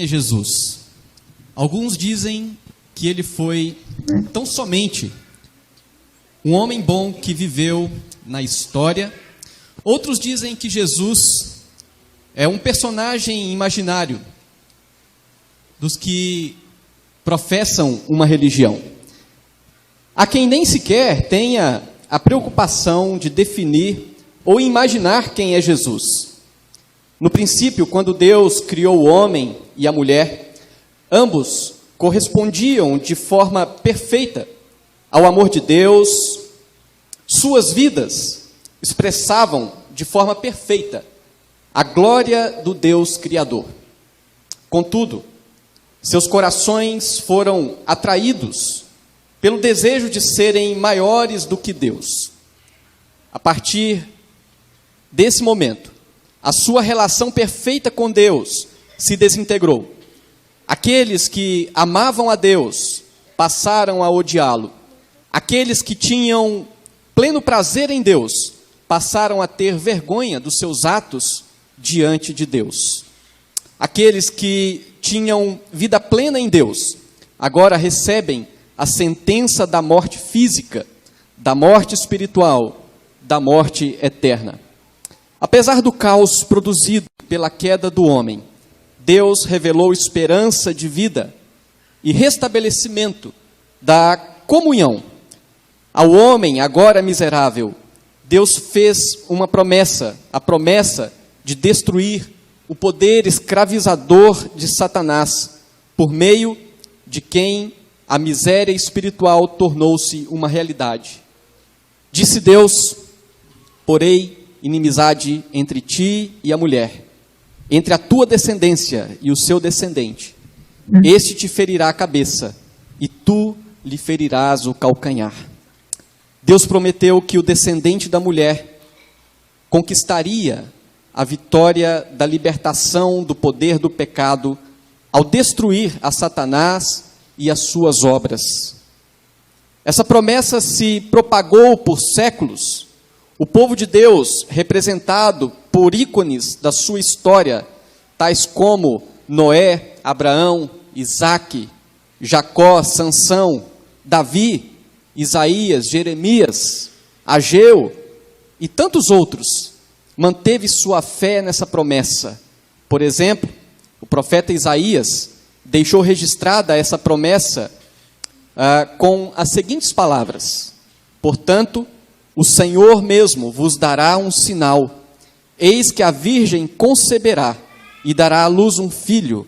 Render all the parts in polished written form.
é Jesus? Alguns dizem que ele foi tão somente um homem bom que viveu na história. Outros dizem que Jesus é um personagem imaginário dos que professam uma religião. Há quem nem sequer tenha a preocupação de definir ou imaginar quem é Jesus. No princípio, quando Deus criou o homem e a mulher, ambos correspondiam de forma perfeita ao amor de Deus. Suas vidas expressavam de forma perfeita a glória do Deus Criador. Contudo, seus corações foram atraídos pelo desejo de serem maiores do que Deus. A partir desse momento, a sua relação perfeita com Deus se desintegrou. Aqueles que amavam a Deus passaram a odiá-lo. Aqueles que tinham pleno prazer em Deus passaram a ter vergonha dos seus atos diante de Deus. Aqueles que tinham vida plena em Deus agora recebem a sentença da morte física, da morte espiritual, da morte eterna. Apesar do caos produzido pela queda do homem, Deus revelou esperança de vida e restabelecimento da comunhão. Ao homem, agora miserável, Deus fez uma promessa, a promessa de destruir o poder escravizador de Satanás, por meio de quem a miséria espiritual tornou-se uma realidade. Disse Deus: porém, inimizade entre ti e a mulher, entre a tua descendência e o seu descendente. Este te ferirá a cabeça, e tu lhe ferirás o calcanhar. Deus prometeu que o descendente da mulher conquistaria a vitória da libertação do poder do pecado ao destruir a Satanás e as suas obras. Essa promessa se propagou por séculos. O povo de Deus, representado por ícones da sua história, tais como Noé, Abraão, Isaque, Jacó, Sansão, Davi, Isaías, Jeremias, Ageu e tantos outros, manteve sua fé nessa promessa. Por exemplo, o profeta Isaías deixou registrada essa promessa com as seguintes palavras: portanto, o Senhor mesmo vos dará um sinal. Eis que a virgem conceberá e dará à luz um filho,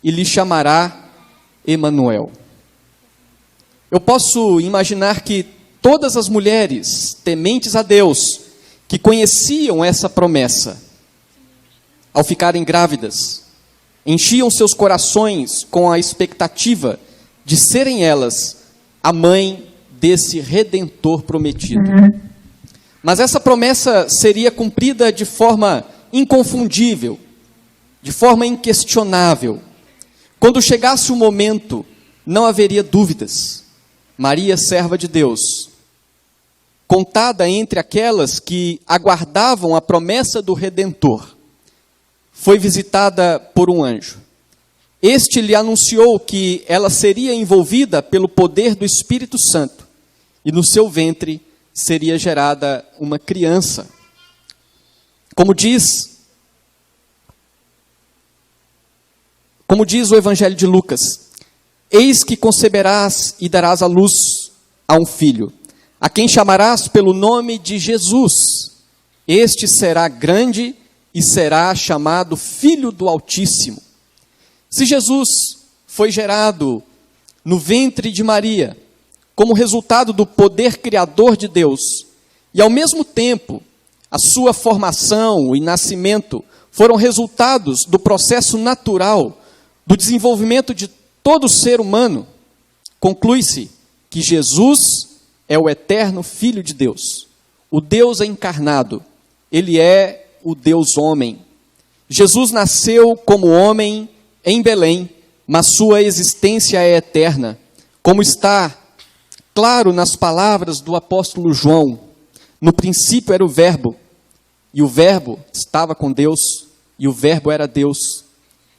e lhe chamará Emanuel. Eu posso imaginar que todas as mulheres tementes a Deus, que conheciam essa promessa, ao ficarem grávidas, enchiam seus corações com a expectativa de serem elas a mãe desse Redentor prometido. Mas essa promessa seria cumprida de forma inconfundível, de forma inquestionável. Quando chegasse o momento, não haveria dúvidas. Maria, serva de Deus, contada entre aquelas que aguardavam a promessa do Redentor, foi visitada por um anjo. Este lhe anunciou que ela seria envolvida pelo poder do Espírito Santo, e no seu ventre seria gerada uma criança. Como diz o Evangelho de Lucas: eis que conceberás e darás à luz a um filho, a quem chamarás pelo nome de Jesus. Este será grande e será chamado Filho do Altíssimo. Se Jesus foi gerado no ventre de Maria, como resultado do poder criador de Deus, e ao mesmo tempo, a sua formação e nascimento foram resultados do processo natural do desenvolvimento de todo ser humano, conclui-se que Jesus é o eterno Filho de Deus, o Deus encarnado. Ele é o Deus homem. Jesus nasceu como homem em Belém, mas sua existência é eterna, como está claro nas palavras do apóstolo João: no princípio era o Verbo, e o Verbo estava com Deus, e o Verbo era Deus.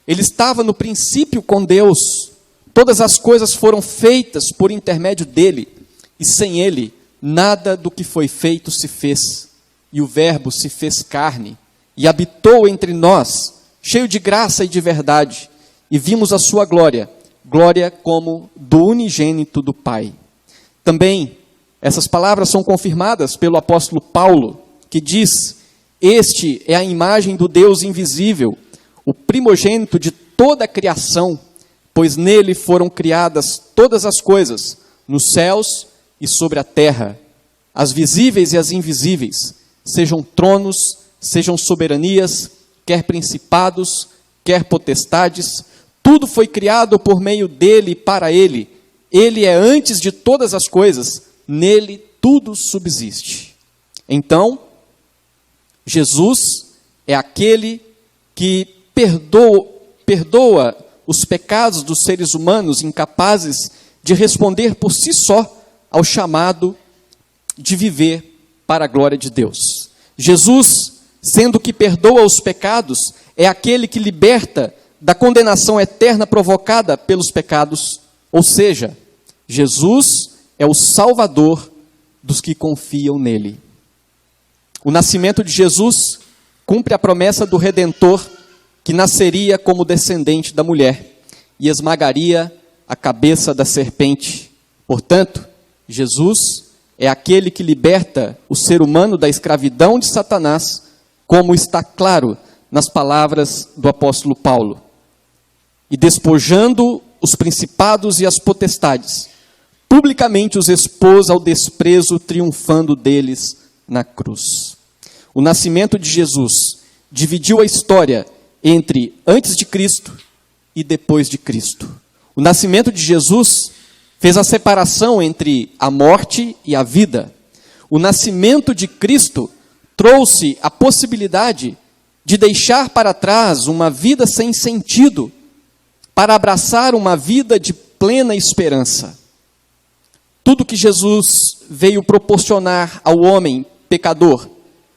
Ele estava no princípio com Deus. Todas as coisas foram feitas por intermédio dele, e sem ele, nada do que foi feito se fez. E o Verbo se fez carne, e habitou entre nós, cheio de graça e de verdade, e vimos a sua glória, glória como do unigênito do Pai. Também, essas palavras são confirmadas pelo apóstolo Paulo, que diz: este é a imagem do Deus invisível, o primogênito de toda a criação, pois nele foram criadas todas as coisas, nos céus e sobre a terra, as visíveis e as invisíveis, sejam tronos, sejam soberanias, quer principados, quer potestades, tudo foi criado por meio dele e para ele. Ele é antes de todas as coisas, nele tudo subsiste. Então, Jesus é aquele que perdoa os pecados dos seres humanos incapazes de responder por si só ao chamado de viver para a glória de Deus. Jesus, sendo que perdoa os pecados, é aquele que liberta da condenação eterna provocada pelos pecados, ou seja, Jesus é o Salvador dos que confiam nele. O nascimento de Jesus cumpre a promessa do Redentor, que nasceria como descendente da mulher e esmagaria a cabeça da serpente. Portanto, Jesus é aquele que liberta o ser humano da escravidão de Satanás, como está claro nas palavras do apóstolo Paulo. E despojando os principados e as potestades, publicamente os expôs ao desprezo, triunfando deles na cruz. O nascimento de Jesus dividiu a história entre antes de Cristo e depois de Cristo. O nascimento de Jesus fez a separação entre a morte e a vida. O nascimento de Cristo trouxe a possibilidade de deixar para trás uma vida sem sentido, para abraçar uma vida de plena esperança. Tudo que Jesus veio proporcionar ao homem pecador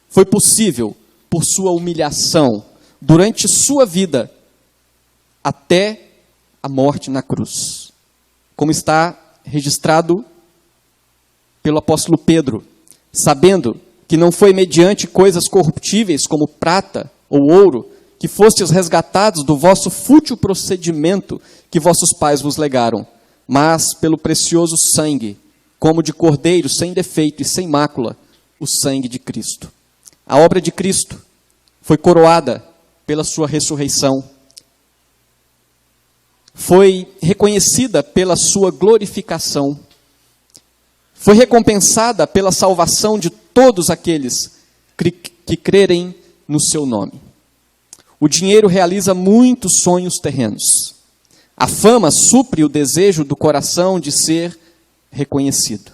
foi possível por sua humilhação durante sua vida até a morte na cruz. Como está registrado pelo apóstolo Pedro, sabendo que não foi mediante coisas corruptíveis como prata ou ouro que fostes resgatados do vosso fútil procedimento que vossos pais vos legaram, mas pelo precioso sangue, como de cordeiro sem defeito e sem mácula, o sangue de Cristo. A obra de Cristo foi coroada pela sua ressurreição, foi reconhecida pela sua glorificação, foi recompensada pela salvação de todos aqueles que crerem no seu nome. O dinheiro realiza muitos sonhos terrenos. A fama supre o desejo do coração de ser reconhecido.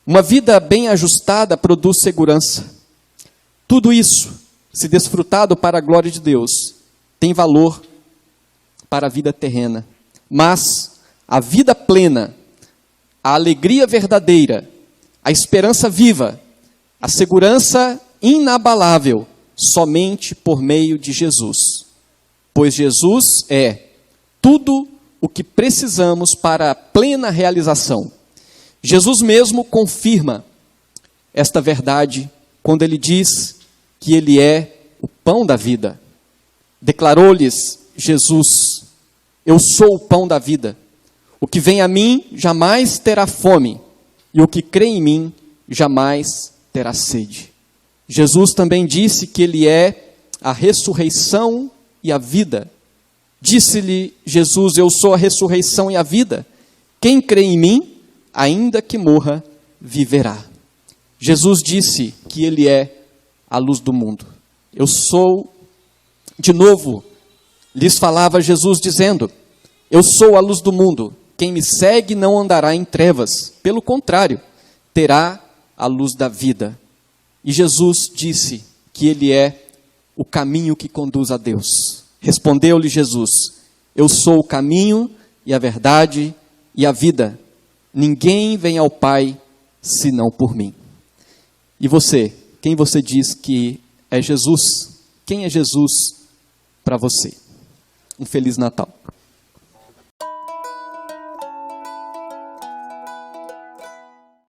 Uma vida bem ajustada produz segurança. Tudo isso, se desfrutado para a glória de Deus, tem valor para a vida terrena. Mas a vida plena, a alegria verdadeira, a esperança viva, a segurança inabalável, somente por meio de Jesus. Pois Jesus é tudo o que precisamos para a plena realização. Jesus mesmo confirma esta verdade quando ele diz que ele é o pão da vida. Declarou-lhes Jesus: eu sou o pão da vida. O que vem a mim jamais terá fome, e o que crê em mim jamais terá sede. Jesus também disse que ele é a ressurreição e a vida. Disse-lhe Jesus: eu sou a ressurreição e a vida. Quem crê em mim, ainda que morra, viverá. Jesus disse que ele é a luz do mundo. Eu sou, de novo, lhes falava Jesus dizendo: eu sou a luz do mundo. Quem me segue não andará em trevas. Pelo contrário, terá a luz da vida. E Jesus disse que ele é o caminho que conduz a Deus. Respondeu-lhe Jesus: eu sou o caminho e a verdade e a vida. Ninguém vem ao Pai senão por mim. E você, quem você diz que é Jesus? Quem é Jesus para você? Um Feliz Natal.